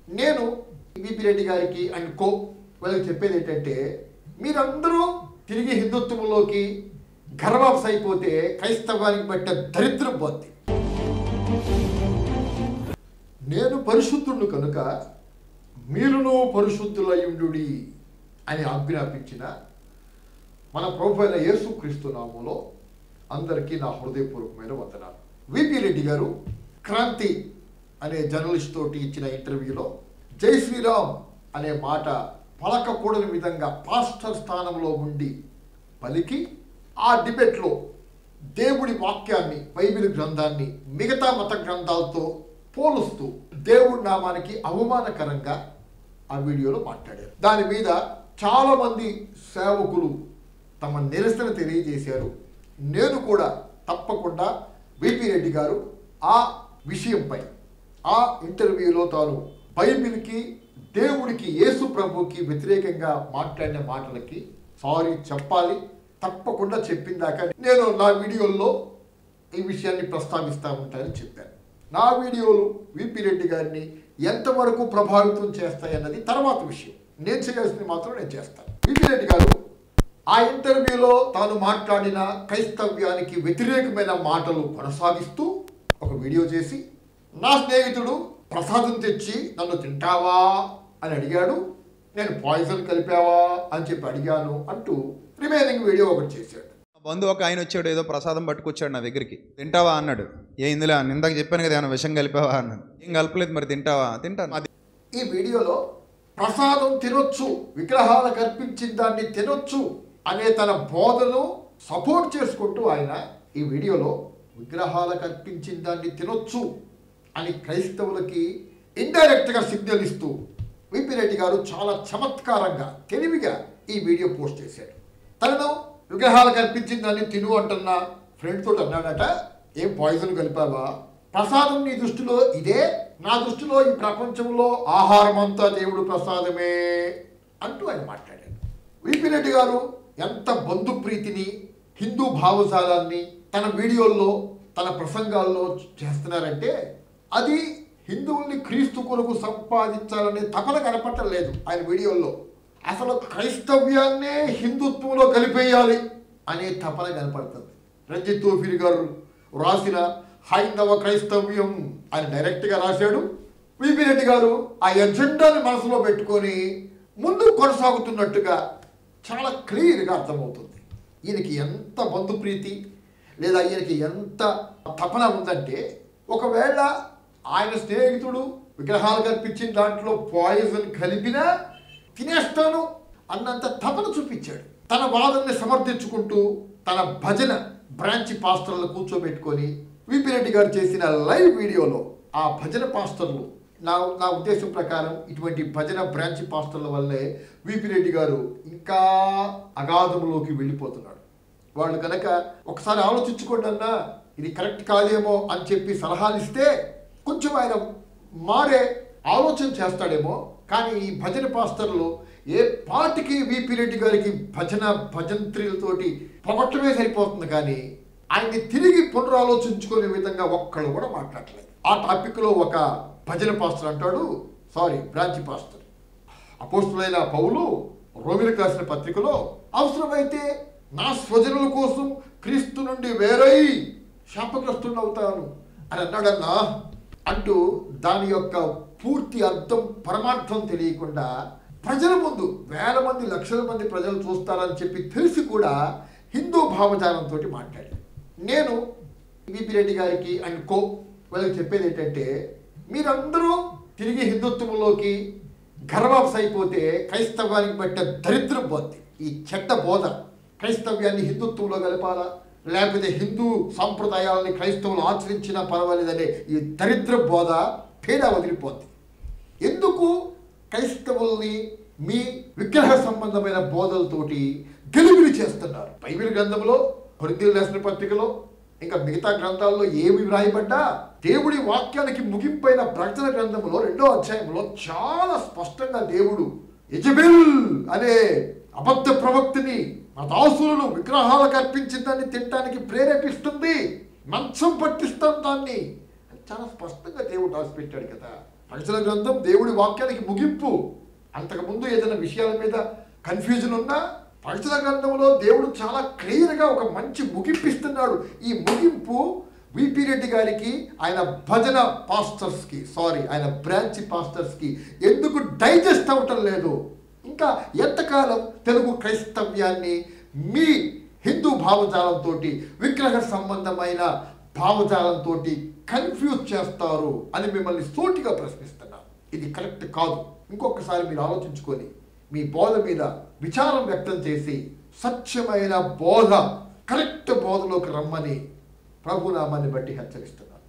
నేను బీపీ రెడ్డి గారికి and co వాళ్ళకి చెప్పేది ఏంటంటే, మీరందరూ తిరిగి హిందుత్వంలోకి గర్వాప్స్ అయిపోతే క్రైస్తవానికి బట్టే దరిద్రం పోద్ది. నేను పరిశుద్ధుడు కనుక మీరును పరిశుద్ధులయుండుడి అని ఆజ్ఞాపించిన మన ప్రభువైన యేసుక్రీస్తు నామములో అందరికీ నా హృదయపూర్వకమైన వందనాలు. విపి రెడ్డి గారు క్రాంతి అనే జర్నలిస్ట్ తోటి ఇచ్చిన ఇంటర్వ్యూలో జై శ్రీరామ్ అనే మాట పలకకూడని విధంగా పాస్టర్ స్థానంలో ఉండి పలికి ఆ డిబేట్లో దేవుడి వాక్యాన్ని, బైబిల్ గ్రంథాన్ని మిగతా మత గ్రంథాలతో పోలుస్తూ దేవుడి నామానికి అవమానకరంగా ఆ వీడియోలో మాట్లాడారు. దాని మీద చాలామంది సేవకులు తమ నిరసన తెలియజేశారు. నేను కూడా తప్పకుండా విపి రెడ్డి గారు ఆ విషయంపై ఆ ఇంటర్వ్యూలో తాను బైబిల్కి, దేవుడికి, యేసు ప్రభుకి వ్యతిరేకంగా మాట్లాడిన మాటలకి సారీ చెప్పాలి, తప్పకుండా చెప్పిన దాకా నేను నా వీడియోల్లో ఈ విషయాన్ని ప్రస్తావిస్తూ ఉంటానని చెప్పాను. నా వీడియోలు విపి రెడ్డి గారిని ఎంతవరకు ప్రభావితం చేస్తాయన్నది తర్వాత విషయం. నేను చేయాల్సింది మాత్రం నేను చేస్తాను. విపి రెడ్డి గారు ఆ ఇంటర్వ్యూలో తాను మాట్లాడిన క్రైస్తవ్యానికి వ్యతిరేకమైన మాటలు కొనసాగిస్తూ ఒక వీడియో చేసి, నా స్నేహితుడు ప్రసాదం తెచ్చి నన్ను తింటావా అని అడిగాడు, నేను పాయిజన్ కలిపావా అని చెప్పి అడిగాను అంటూ రిమైనింగ్ వీడియో ఒకటి చేశాడు. బంధువు ఒక ఆయన వచ్చాడు, ఏదో ప్రసాదం పట్టుకొచ్చాడు నా దగ్గరికి. తింటావా అన్నాడు. ఏ ఇందులో ఇందాక చెప్పాను కదా, ఏమైనా విషయం కలిపావా అన్నాను. ఏం కలపలేదు. మరి తింటావా? తింటాను. ఈ వీడియోలో ప్రసాదం తినొచ్చు, విగ్రహాలకు అర్పించిన దాన్ని తినొచ్చు అనే తన బోధను సపోర్ట్ చేసుకుంటూ ఆయన ఈ వీడియోలో విగ్రహాలకు అర్పించిన దాన్ని తినొచ్చు అని క్రైస్తవులకి ఇండైరెక్ట్గా సిగ్నల్ ఇస్తూ విపి రెడ్డి గారు చాలా చమత్కారంగా, తెలివిగా ఈ వీడియో పోస్ట్ చేశాడు. తనను విగ్రహాలకు అర్పించిన దాన్ని తిను అంటున్న ఫ్రెండ్ తోటి అన్నాడట, ఏం పాయిజన్ కలిపావా? ప్రసాదం నీ దృష్టిలో ఇదే, నా దృష్టిలో ఈ ప్రపంచంలో ఆహారం అంతా దేవుడు ప్రసాదమే అంటూ ఆయన మాట్లాడాడు. విపి రెడ్డి గారు ఎంత బంధుప్రీతిని, హిందూ భావజాలాన్ని తన వీడియోల్లో, తన ప్రసంగాల్లో చేస్తున్నారంటే అది హిందువుల్ని క్రీస్తు కొరకు సంపాదించాలనే తపన కనపట్టలేదు ఆయన వీడియోల్లో. అసలు క్రైస్తవ్యాన్నే హిందుత్వంలో కలిపేయాలి అనే తపన కనపడుతుంది. రంజిత్ తోఫీర్ గారు రాసిన హైందవ క్రైస్తవ్యం అని డైరెక్ట్గా రాశాడు. విపి రెడ్డి గారు ఆ ఎజెండాని మనసులో పెట్టుకొని ముందు కొనసాగుతున్నట్టుగా చాలా క్లియర్గా అర్థమవుతుంది. ఈయనకి ఎంత బంధుప్రీతి లేదా ఈయనకి ఎంత తపన ఉందంటే, ఒకవేళ ఆయన స్నేహితుడు విగ్రహాలు కల్పించిన దాంట్లో పాయిజన్ కలిపినా తినేస్తాను అన్నంత తపన చూపించాడు. తన వాదనని సమర్థించుకుంటూ తన భజన బ్రాంచ్ పాస్టర్లు కూర్చోబెట్టుకొని విపి రెడ్డి గారు చేసిన లైవ్ వీడియోలో ఆ భజన పాస్టర్లు, నా ఉద్దేశం ప్రకారం ఇటువంటి భజన బ్రాంచ్ పాస్టర్ల వల్లే విపి రెడ్డి గారు ఇంకా అగాధంలోకి వెళ్ళిపోతున్నాడు. వాళ్ళు కనుక ఒకసారి ఆలోచించుకోండి అన్నా, ఇది కరెక్ట్ కాదేమో అని చెప్పి సలహాలు ఇస్తే కొంచెం ఆయన మారే ఆలోచన చేస్తాడేమో. కానీ ఈ భజన పాస్టర్లు ఏ పాటికి విపి రెడ్డి గారికి భజంత్రులతోటి పొగట్టమే సరిపోతుంది, కానీ ఆయన్ని తిరిగి పునరాలోచించుకునే విధంగా ఒక్కళ్ళు కూడా మాట్లాడలేదు. ఆ టాపిక్లో ఒక భజన పాస్టర్ అంటాడు, బ్రాంచ్ పాస్టర్, అపోస్తులైన పౌలు రోమిలకు రాసిన పత్రికలో అవసరమైతే నా స్వజనుల కోసం క్రీస్తు నుండి వేరై శాపగ్రస్తుడవుతాను అని అన్నాడన్నా అంటూ దాని యొక్క పూర్తి అర్థం, పరమార్థం తెలియకుండా ప్రజల ముందు వేల మంది, లక్షల మంది ప్రజలు చూస్తారని చెప్పి తెలిసి కూడా హిందూ భావజాలంతో మాట్లాడాడు. నేను విపి రెడ్డి గారికి అండ్ కో వాళ్ళకి చెప్పేది ఏంటంటే, మీరందరూ తిరిగి హిందుత్వంలోకి గర్వాప్స్ అయిపోతే క్రైస్తవానికి బట్టే దరిద్రం పోద్ది. ఈ చెడ్డ బోధ, క్రైస్తవ్యాన్ని హిందుత్వంలో కలపాలా లేకపోతే హిందూ సాంప్రదాయాలని క్రైస్తవులు ఆచరించినా పర్వాలేదనే ఈ దరిద్ర బోధ పేడా వదిలిపోద్ది. ఎందుకు క్రైస్తవుల్ని మీ విగ్రహ సంబంధమైన బోధలతోటి గెలుగులు చేస్తున్నారు? బైబిల్ గ్రంథంలో, కొరింథీయులకు రాసిన పత్రికలో, ఇంకా మిగతా గ్రంథాల్లో ఏమి వ్రాయబడ్డా దేవుడి వాక్యానికి ముగింపైన ప్రకటన గ్రంథంలో 2వ అధ్యాయంలో చాలా స్పష్టంగా దేవుడు యెజబెల్ అనే అబద్ధ ప్రవక్తని నా దాసులను విగ్రహాలకు అర్పించిన దాన్ని తినడానికి ప్రేరేపిస్తుంది, మంచం పట్టిస్తాం దాన్ని అని చాలా స్పష్టంగా దేవుడు రాసిపెట్టాడు కదా. ప్రకటన గ్రంథం దేవుడి వాక్యానికి ముగింపు. అంతకుముందు ఏదైనా విషయాల మీద కన్ఫ్యూజన్ ఉన్నా ప్రకటన గ్రంథంలో దేవుడు చాలా క్లియర్గా ఒక మంచి ముగింపు ఇస్తున్నాడు. ఈ ముగింపు విపి రెడ్డి గారికి, ఆయన భజన పాస్టర్స్కి, ఆయన బ్రాంచ్ పాస్టర్స్కి ఎందుకు డైజెస్ట్ అవ్వటం లేదు? ఇంకా ఎంతకాలం తెలుగు క్రైస్తవ్యాన్ని మీ హిందూ భావజాలంతో, విగ్రహ సంబంధమైన భావజాలంతో కన్ఫ్యూజ్ చేస్తారు అని మిమ్మల్ని సూటిగా ప్రశ్నిస్తున్నాను. ఇది కరెక్ట్ కాదు. ఇంకొకసారి మీరు ఆలోచించుకొని మీ బోధ మీద విచారం వ్యక్తం చేసి సత్యమైన బోధ, కరెక్ట్ బోధలోకి రమ్మని ప్రభునామాన్ని బట్టి హెచ్చరిస్తున్నారు.